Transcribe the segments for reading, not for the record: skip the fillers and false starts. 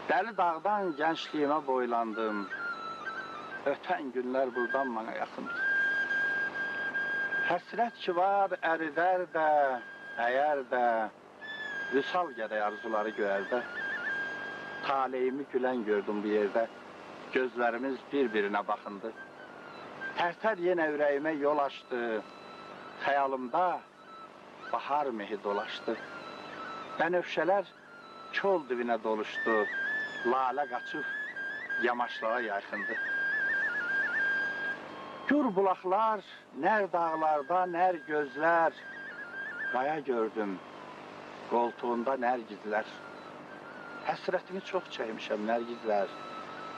Dəli dağdan gençliğime boylandım. Ötən günler buradan bana yakındır. Həsrət ki var ərilər də, əyər də, vüsal gərək arzuları göyərdə. Taleyimi gülen gördüm bir yerde, gözlerimiz birbirine bakındı. Tərtər yenə ürəyimə yol açtı, xəyalımda bahar mehi dolaştı. Bənövşələr kol dibinə doluşdu, lalə qaçıb yamaçlara yayxındı. Gür bulaqlar, nər dağlarda, nər gözlər, qaya gördüm, qoltuğunda nərgizlər. Həsrətimi çox çəkmişəm nərgizlər,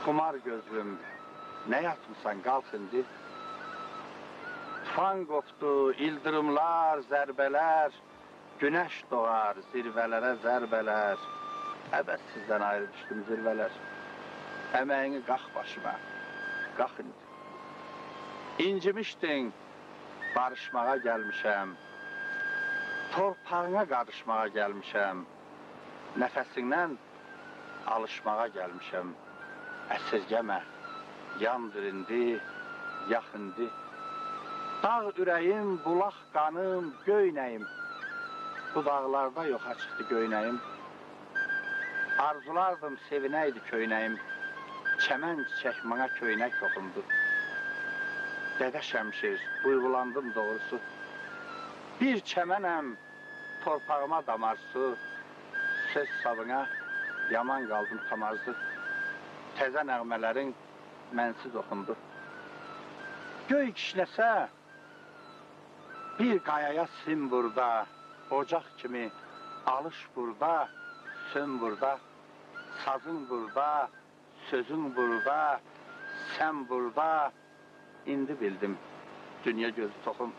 xumar gözlüm, nə yatmışsan qalx indi. Tufan qopdu, ildırımlar, zərbələr, günəş doğar, zirvələrə zərbələr. Əbəs sizdən ayrı düşdüm zirvələr. Əməyini qalx başıma, qalx indi. İncimişdin, barışmağa gəlmişəm, torpağına qarışmağa gəlmişəm, nəfəsindən alışmağa gəlmişəm. Əsirgəmə, yandır indi, yaxındı. Dağ ürəyim, bulaq qanım, göynəyim, bu dağlarda yoxa çıxdı göynəyim. Arzulardım, sevinəydi köynəyim, çəmən çiçək mənə köynək toxundu. Dədə Şəmşir, duyğulandım doğrusu. Bir çəmənəm, torpağıma damar su, söz sabına yaman qaldım tamarzı. Təzə nəğmələrin mənsiz oxundu. Göy kişnəsə, bir qayaya sim burada, ocaq kimi alış burada, sön burada. Sazın burada, sözün burada, sən burada. İndi bildim, dünya gözü toxum.